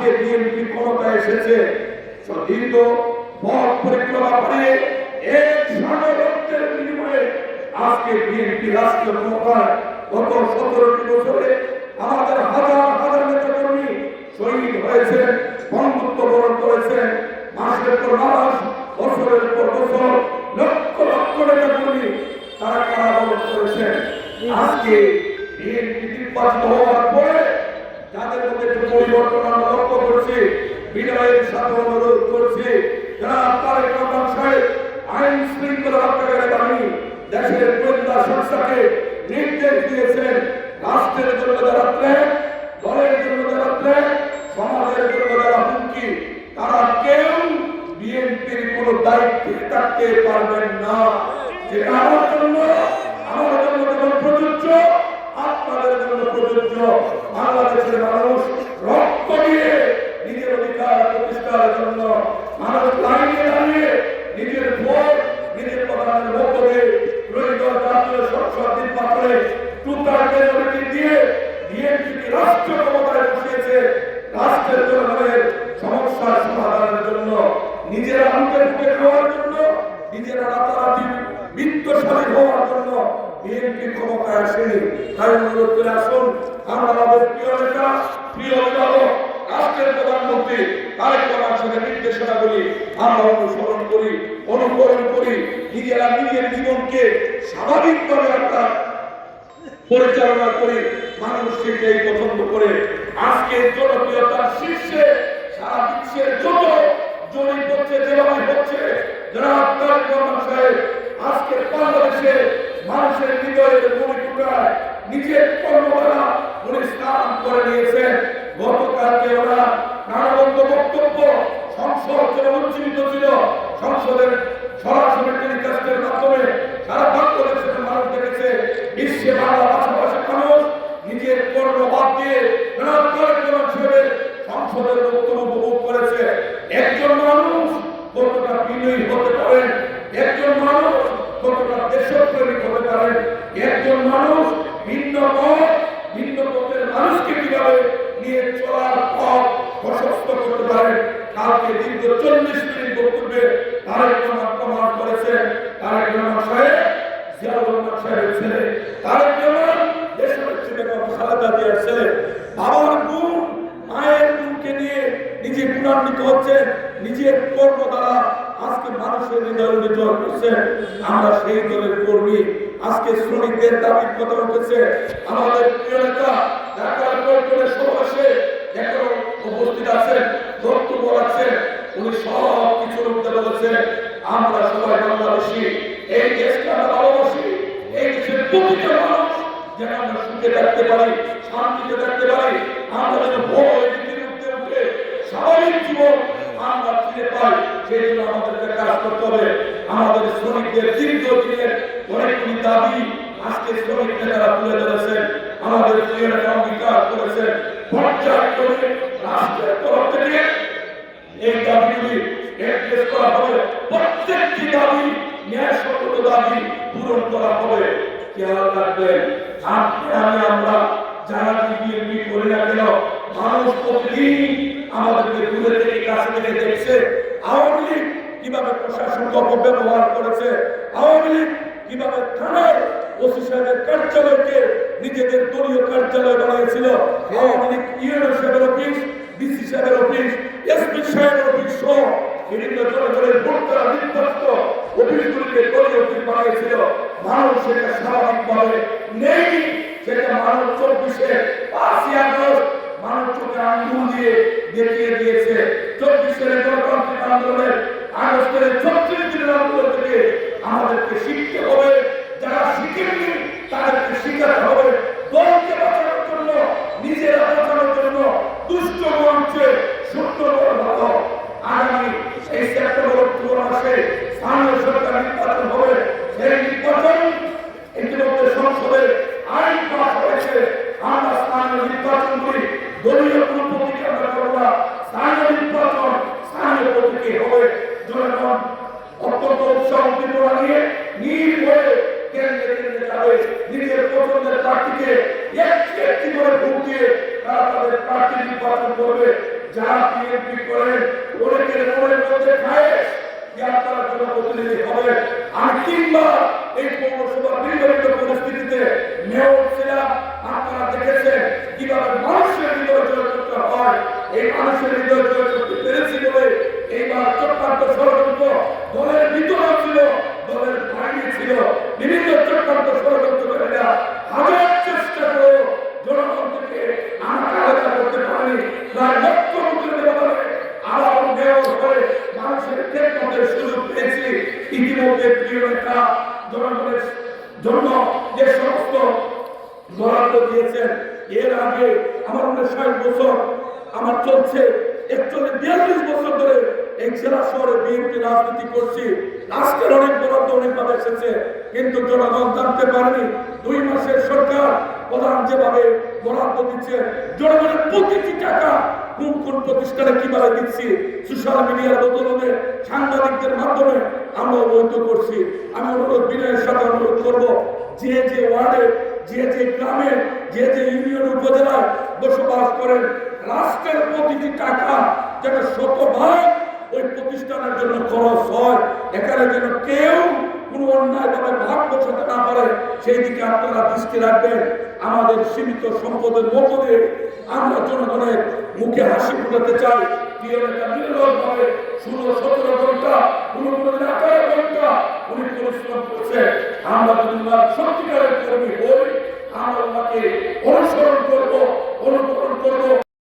আজকে বিএনপি ক্ষমতায় এসেছে। দীর্ঘ পথ পরিক্রমা করে এক সাগর রক্তের বিনিময়ে আজকে বিএনপি রাষ্ট্রীয় ক্ষমতায় গত 17টি বছরে আমাদের হাজার হাজার নেতা কর্মী শহীদ হয়েছেন, বন্ধুত্ব বরণ করেছেন। মাসের পর মাস, বছরের পর বছর লক্ষ লক্ষ নেতা কর্মী তারা কারাবরণ করেছেন। আজকে বিএনপি নির্বাচিত হওয়ার পরে যাদের মধ্যে একটু পরিবর্তন আমরা লক্ষ্য করছি, বিনয়ের সাথে অনুরোধ করছি, যারা তারেক রহমান সাহেব আইন শৃঙ্খলা রক্ষাকারী বাহিনী দেশের গোয়েন্দা সংস্থাকে নির্দেশ দিয়েছেন, রাষ্ট্রের জন্য যারা ত্যাগ, দলের জন্য যারা ত্যাগ, সমাজের জন্য যারা হুমকি, তারা কেউ বিএনপির কোন দায়িত্বে থাকতে পারবেন না। যেটা আমার জন্য যেমন প্রযোজ্য, আপনাদের জন্য প্রযোজ্য। বাংলাদেশের মানুষ রক্ত দিয়ে নিজের অধিকার প্রতিষ্ঠার জন্য মানুষ লাইনে দাঁড়িয়ে নিজের ভোট নিজের প্রধানের মধ্য দিয়ে রবিবার জাতীয় সংসদ নির্বাচনে মেজরিটি দিয়ে বিএনপিকে রাষ্ট্র ক্ষমতায় বসিয়েছে। রাষ্ট্রের জনগণের সমস্যার সমাধানের জন্য, নিজেরা মুখে মুখে খাওয়ার জন্য, নিজেরা রাতারাতি বিত্তশালী হওয়ার জন্য বিএনপি ক্ষমতায় আসেনি। তাই অনুরোধ করে আসুন, আমরা আমাদের প্রিয় নেতা, প্রিয় অভিভাবক, রাষ্ট্রের প্রধানমন্ত্রী তারেক রহমান সাহেবের নির্দেশনাগুলি আমরা অনুসরণ করি, অনুকরণ করি। নিজেরা নিজের জীবনকে স্বাভাবিকভাবে আমরা পরিচালনা করি, মানুষ সেটাই পছন্দ করে। আজকে জনপ্রিয়তার শীর্ষে সারা বিশ্বের যত জরিপ হচ্ছে, যেভাবে হচ্ছে, যারা তারেক রহমান সাহেব আজকে বাংলাদেশে মানুষের হৃদয়ের মণিপুরায় নিজের কর্মধারা উনি স্থান করে নিয়েছেন। গতকালকে ওরা প্রাণবন্ত বক্তব্য সংসদ উজ্জীবিত ছিল, সংসদের সরাসরি টেলিকাস্টের মাধ্যমে সারা বাংলাদেশের মানুষ দেখেছে। বিশ্বে বাংলা ভাষাভাষী মানুষ নিজের কর্ম বাদ দিয়ে সংসদের বক্তব্য উপভোগ করেছে। একজন মানুষ কতটা বিনয়ী হতে পারেন, একজন মানুষ কতটা দেশপ্রেমিক হতে পারেন, একজন মানুষ ভিন্ন মত ভিন্ন পথের মানুষকে কিভাবে নিয়ে চলার পথ প্রশস্ত করতে পারেন। কালকে দীর্ঘ 40 মিনিট বক্তব্যে তারেক রহমান প্রমাণ করেছেন, তারেক রহমান সাহেব জিয়াউর রহমান সাহেবের ছেলে, তারেক রহমান দেশের ছেলে, খালেদা জিয়ার ছেলে। বাবার গুণ, মায়ের গুণকে নিয়ে নিজে গুণান্বিত হচ্ছেন, নিজের কর্ম দ্বারা আজকে মানুষের হৃদয় জয় করছেন। আমরা সেই দলের কর্মী। আজকে শ্রমিকদের দাবির কথা উঠেছে। আমাদের প্রিয় নেতা ঢাকার কোর্টের সমাবেশে এখনো উপস্থিত আছেন, বক্তব্য রাখছেন। উনি সব কিছু রুখতে বলেছেন, আমরা সবাই বাংলাদেশী, এই দেশকে আমরা ভালোবাসি, এই দেশের প্রতিটা মানুষ যেন আমরা সুখে থাকতে পারি, শান্তিতে থাকতে পারি, আমরা যেন ভয় ভীতির ঊর্ধ্বে উঠে স্বাভাবিক জীবন আমরা ফিরে পাই। সেই জন্য আমাদেরকে কাজ করতে হবে। আমাদের শ্রমিকদের দীর্ঘদিনের অনেকগুলি দাবি আজকে শ্রমিক নেতারা তুলে ধরেছেন, আমাদের প্রিয় নেতা অঙ্গীকার করেছেন। পর্যায়ক্রমে রাষ্ট্রের তরফ থেকে এই দাবিগুলি এড্রেস করা হবে, প্রত্যেকটি দাবি ন্যায়সঙ্গত দাবি পূরণ করা হবে। খেয়াল রাখবেন, আমরা যারা বিএনপি করি না কেন, মানুষ প্রতিদিন আমাদেরকে দূরে থেকে কাছে থেকে দেখছে। আওয়ামী লীগ কিভাবে প্রশাসনকে অপব্যবহার করেছে, আওয়ামী লীগ কিভাবে থানার ওসি সাহেবের কার্যালয়কে নিজেদের দলীয় কার্যালয় বানিয়েছিল, আওয়ামী লীগ ইউএনও সাহেবের অফিস, ডিসি সাহেবের অফিস, এসপি সাহেবের অফিস সহ বিভিন্ন জনগণের ভোট দ্বারা নির্বাচিত অফিসগুলিকে দলীয় অফিস বানিয়েছিল। মানুষ সেটা স্বাভাবিকভাবে নেই, সেটা মানুষ 5ই আগস্ট মানুষ চোখে আঙ্গুল দিয়ে দেখিয়ে দিয়েছে। 24-এর গণতান্ত্রিক আন্দোলনের আগস্টের 36 দিনের আন্দোলন থেকে আমাদেরকে শিখতে হবে, যারা শিখেননি তাদেরকে শিখাতে হবে। দলকে বাঁচানোর জন্য, নিজেরা বাঁচানোর জন্য দুষ্ট মঞ্চে সত্য ভালো। আগামী এই সেপ্টেম্বর মাসে স্থানীয় সরকার নির্বাচন হবে। সেই নির্বাচন ইতিমধ্যে সংসদে আইন পাস হয়েছে। আমরা স্থানীয় নির্বাচন করি, দলীয় কোনো প্রতীকে আমরা করব না। স্থানীয় নির্বাচন স্থানীয় প্রতীকে হবে। জনগণ অত্যন্ত উৎসাহ উদ্দীপনা নিয়ে নির্ভয়ে কেন্দ্রে কেন্দ্রে যাবে, নিজের পছন্দের প্রার্থীকে একটি একটি করে ভোট দিয়ে তারা তাদের প্রার্থী নির্বাচন করবে। যারা বিএনপি করেন অনেকের মনের মধ্যে খায় যে আপনারা জনপ্রতিনিধি হবেন। আমি 3 বার এই পৌরসভার বিভিন্ন পরিস্থিতিতে মেয়র ছিলাম। আপনারা দেখেছেন কিভাবে মানুষের হৃদয় জয় করতে হয়। এই মানুষের হৃদয় জয় করতে পেরেছি বলে এইবার চক্রান্ত ষড়যন্ত্র দলের ভিতরে ছিল, দলের বাইরে ছিল, বিভিন্ন চক্রান্ত ষড়যন্ত্রকারীরা হাজার চেষ্টা করে জনগণ থেকে আমাকে আলাদা করতে পারেনি। প্রায় লক্ষ লোকের ব্যাপারে আবার মেয়র হয়ে মানুষের খেদমতের সুযোগ পেয়েছি। ইতিমধ্যে প্রিয় নেতা জনগণের জন্য যে সমস্ত বরাদ্দ দিয়েছেন, এর আগে আমার 60 বছর আমার চলছে, 42 বছর ধরে এই জেলা শহরে বিএনপি রাজনীতি করছি। আজকের অনেক বরাদ্দ অনেকভাবে এসেছে, কিন্তু জনগণ জানতে পারেনি 2 মাসের সরকার প্রধান যেভাবে বরাদ্দ দিচ্ছে, জনগণের প্রতিটি টাকা কোন কোন প্রতিষ্ঠানে কিভাবে দিচ্ছি সোশ্যাল মিডিয়ার বদলে সাংবাদিকদের মাধ্যমে আমরা অবহিত করছি। আমি অনুরোধ বিনয়ের সাথে অনুরোধ করব, যে যে ওয়ার্ডে, যে যে গ্রামে, যে যে ইউনিয়ন উপজেলায় বসবাস করেন, রাষ্ট্রের প্রতিটি টাকা যেন শতভাগ ওই প্রতিষ্ঠানের জন্য খরচ হয়। এখানে যেন কেউ কোনো অন্যায়ভাবে ভাগ বসাতে না পারে, সেই দিকে আপনারা দৃষ্টি রাখবেন। আমাদের সীমিত সম্পদের মধ্য দিয়ে আমরা জনগণের মুখে হাসি ফুটাতে চাই। প্রিয় নেতা নিরলসভাবে 16-17 ঘন্টা, কোনো দিন 18 ঘন্টা উনি পরিশ্রম করছে। আমরা যদি সত্যিকারের কর্মী হই, আমরা ওনাকে অনুসরণ করব,